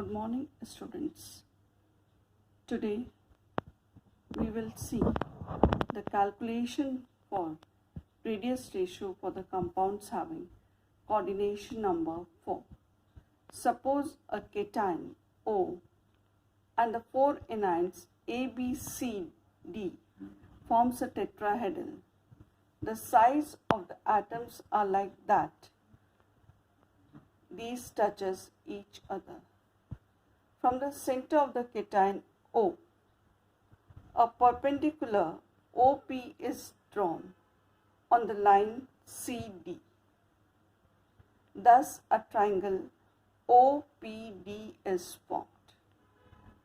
Good morning, students. Today we will see the calculation for radius ratio for the compounds having coordination number 4. Suppose a cation O and the 4 anions A, B, C, D forms a tetrahedral. The size of the atoms are like that. These touches each other. From the center of the cation O, a perpendicular OP is drawn on the line CD. Thus, a triangle OPD is formed.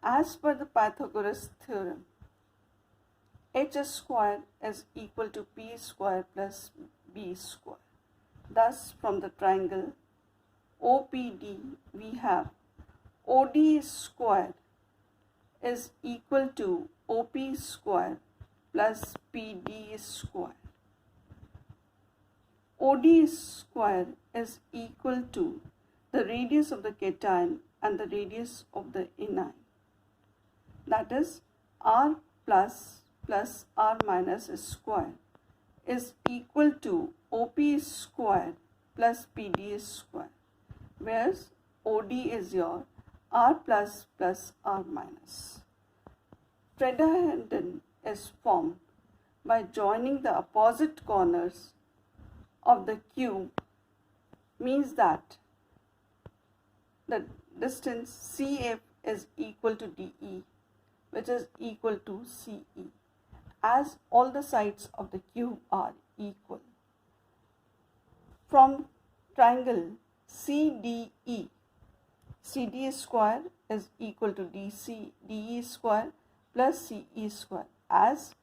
As per the Pythagoras theorem, h square is equal to p square plus b square. Thus, from the triangle OPD, we have OD square is equal to OP square plus PD square. OD square is equal to the radius of the cation and the radius of the anion. That is, R plus R minus square is equal to OP square plus PD square, whereas OD is your R plus R minus. Tetrahedron is formed by joining the opposite corners of the cube, means that the distance CF is equal to DE, which is equal to CE, as all the sides of the cube are equal. From triangle CDE, CD square is equal to DE square plus CE square, as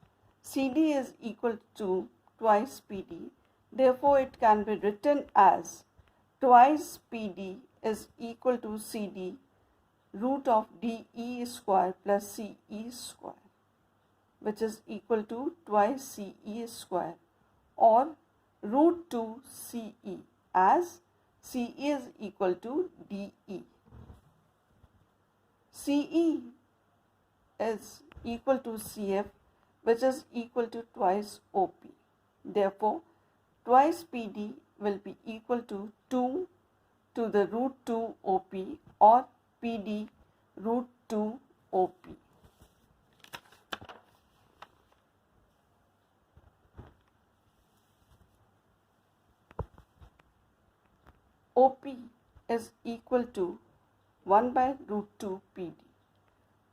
CD is equal to twice PD. Therefore, it can be written as twice PD is equal to CD root of DE square plus CE square, which is equal to twice CE square, or root 2 CE, as CE is equal to DE. CE is equal to CF, which is equal to twice OP. Therefore, twice PD will be equal to 2 to the root 2 OP, or PD root 2 OP. OP is equal to 1 by root 2 PD.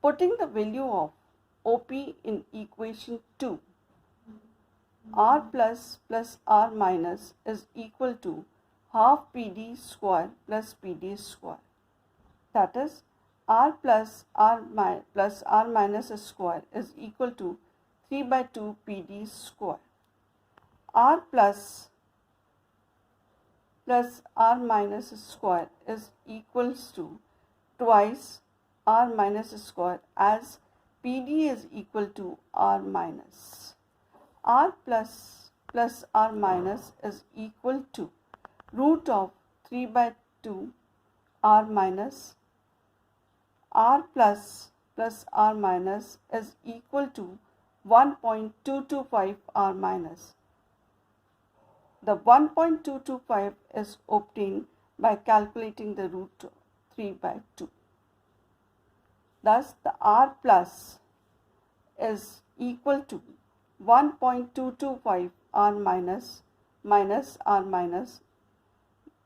Putting the value of OP in equation 2, R plus R minus is equal to half PD square plus PD square. That is, R plus R minus square is equal to 3 by 2 PD square. R plus R minus square is equals to twice R minus square, as PD is equal to R minus. R plus R minus is equal to root of 3 by 2 R minus. R plus R minus is equal to 1.225 R minus. The 1.225 is obtained by calculating the root 3 by 2. Thus, the R plus is equal to 1.225 R minus R minus.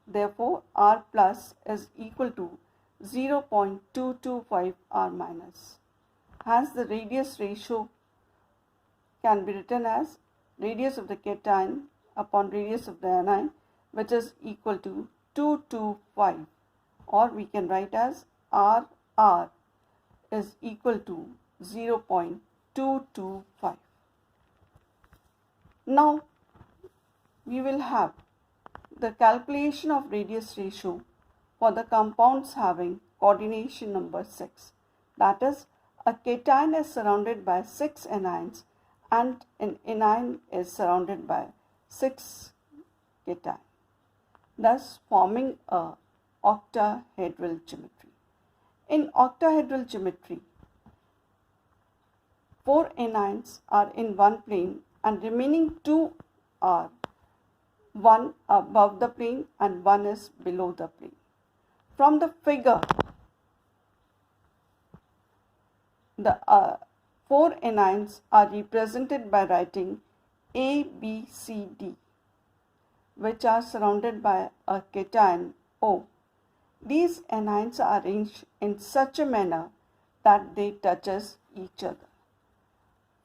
Therefore, R plus is equal to 0.225 R minus. Hence, the radius ratio can be written as radius of the cation upon radius of the anion, which is equal to 225, or we can write as R is equal to 0.225. Now, we will have the calculation of radius ratio for the compounds having coordination number 6. That is, a cation is surrounded by 6 anions and an anion is surrounded by 6 cation, thus forming a octahedral geometry. In octahedral geometry, 4 anions are in one plane and remaining 2 are one above the plane and one is below the plane. From the figure, the 4 anions are represented by writing A, B, C, D, which are surrounded by a cation O. These anions are arranged in such a manner that they touches each other.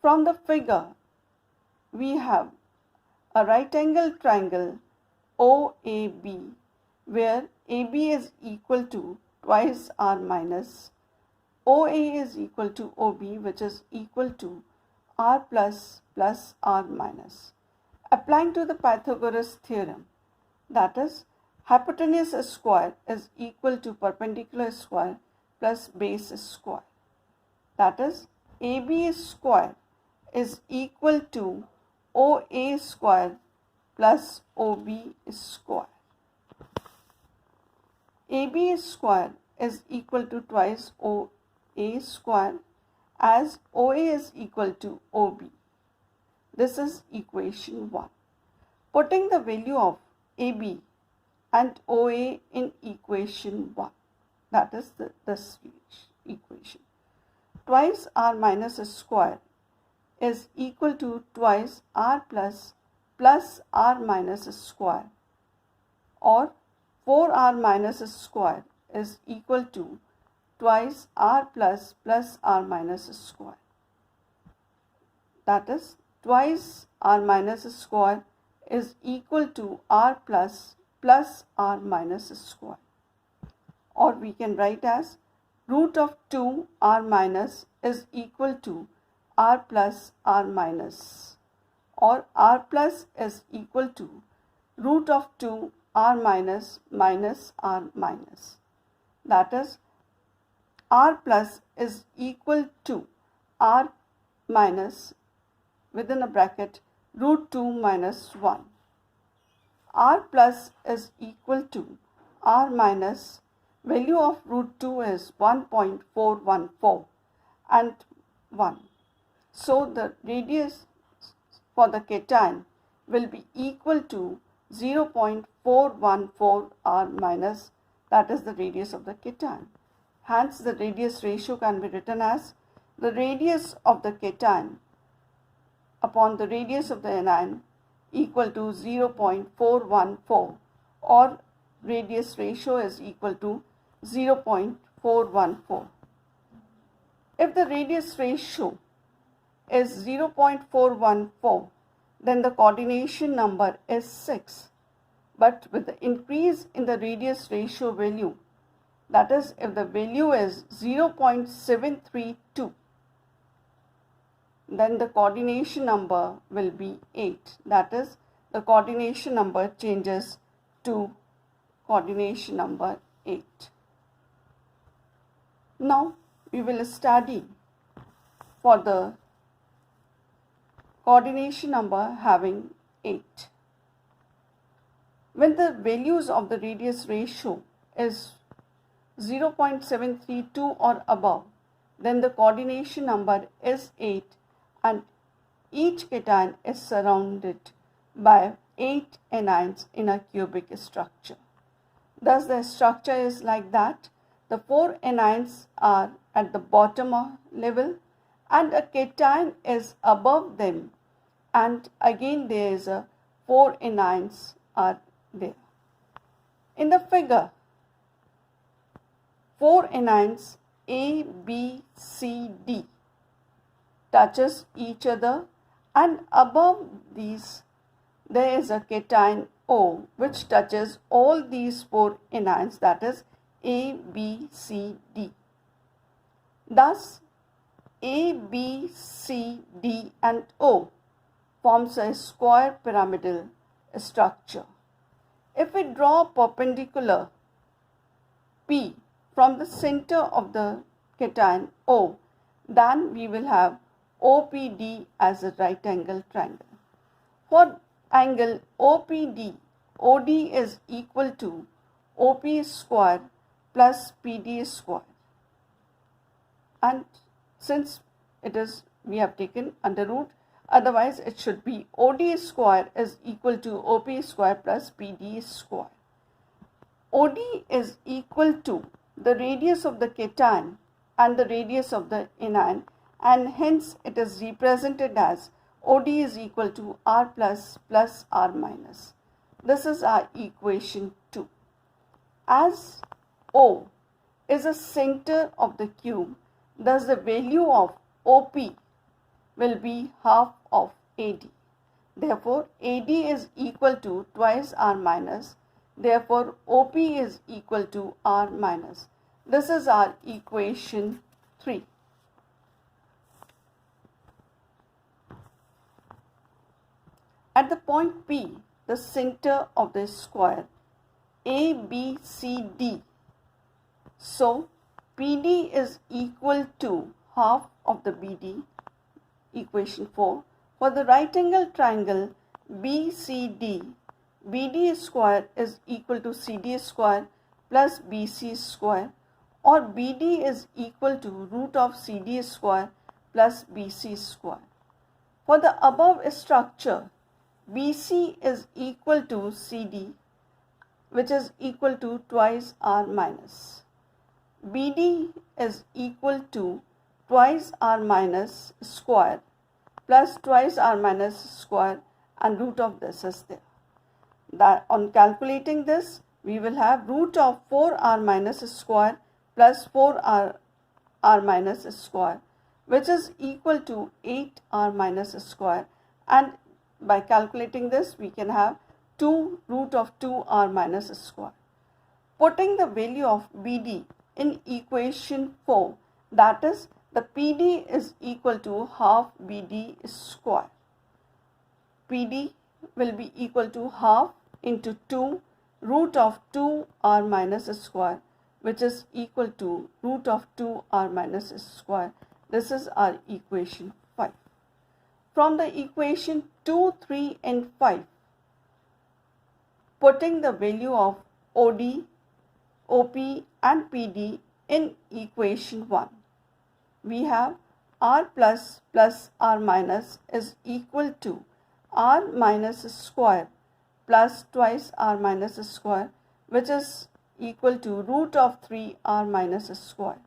From the figure, we have a right angle triangle OAB, where AB is equal to twice R minus, OA is equal to OB, which is equal to R plus R minus. Applying to the Pythagoras theorem, that is, hypotenuse square is equal to perpendicular square plus base square. That is, AB square is equal to OA square plus OB square. AB square is equal to twice OA square, as OA is equal to OB. This is equation 1. Putting the value of AB and OA in equation 1, that is this equation. Twice R minus square is equal to twice R plus R minus square, or 4R minus square is equal to twice R plus R minus square. That is, twice R minus square is equal to R plus R minus square. Or we can write as root of 2 R minus is equal to R plus R minus, or R plus is equal to root of 2 R minus R minus. That is, R plus is equal to R minus within a bracket root 2 minus 1. R plus is equal to R minus, value of root 2 is 1.414 and 1. So the radius for the cation will be equal to 0.414 R minus, that is the radius of the cation. Hence the radius ratio can be written as the radius of the cation upon the radius of the anion equal to 0.414, or radius ratio is equal to 0.414. If the radius ratio is 0.414, then the coordination number is 6. But with the increase in the radius ratio value, that is, if the value is 0.732, then the coordination number will be 8. That is, the coordination number changes to coordination number 8. Now we will study for the coordination number having 8. When the values of the radius ratio is 0.732 or above, then the coordination number is 8 and each cation is surrounded by 8 anions in a cubic structure. Thus the structure is like that. The 4 anions are at the bottom level and a cation is above them, and again there is a 4 anions are there. In the figure, 4 anions A, B, C, D touches each other, and above these there is a cation O which touches all these 4 anions, that is A, B, C, D. Thus A, B, C, D and O forms a square pyramidal structure. If we draw perpendicular P from the center of the cation O, then we will have OPD as a right angle triangle. For angle OPD, OD is equal to OP square plus PD square. and since it is, we have taken under root, otherwise it should be OD square is equal to OP square plus PD square. OD is equal to the radius of the cation and the radius of the anion, and hence it is represented as OD is equal to R plus plus R minus. This is our equation 2. As O is a center of the cube, thus the value of OP will be half of AD. Therefore, AD is equal to twice R minus. Therefore, OP is equal to R minus. This is our equation 3. At the point P, the center of the square ABCD. So, PD is equal to half of the BD, equation 4. For the right angle triangle BCD, BD square is equal to CD square plus BC square, or BD is equal to root of CD square plus BC square. For the above structure, BC is equal to CD, which is equal to twice R minus. BD is equal to twice R minus square plus twice R minus square, and root of this is there. That on calculating this, we will have root of 4R minus square plus 4R minus square, which is equal to 8R minus square, and by calculating this, we can have 2 root of 2R minus square. Putting the value of BD in equation 4, that is, the PD is equal to half BD square. PD will be equal to half into 2 root of 2R minus square, which is equal to root of 2R minus square. This is our equation 5. From the equation 2, 3 and 5, putting the value of OD, OP and PD in equation 1, we have R plus plus R minus is equal to R minus square plus twice R minus square, which is equal to root of 3R minus square,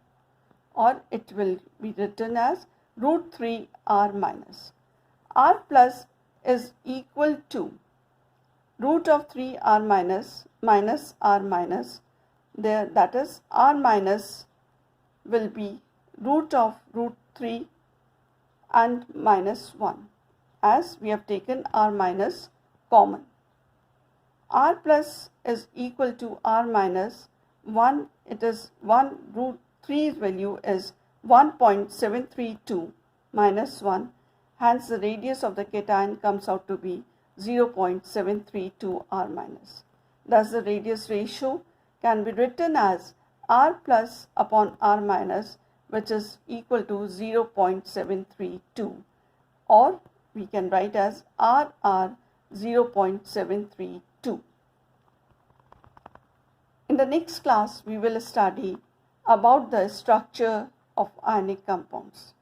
or it will be written as root 3R minus. R plus is equal to root of 3R minus R minus. There, that is, R minus will be root of root 3 and minus 1, as we have taken R minus common. R plus is equal to R minus 1. It is 1 root 3's value is 1.732 minus 1. Hence, the radius of the cation comes out to be 0.732 R minus. Thus, the radius ratio can be written as R plus upon R minus, which is equal to 0.732, or we can write as RR 0.732. In the next class, we will study about the structure of ionic compounds.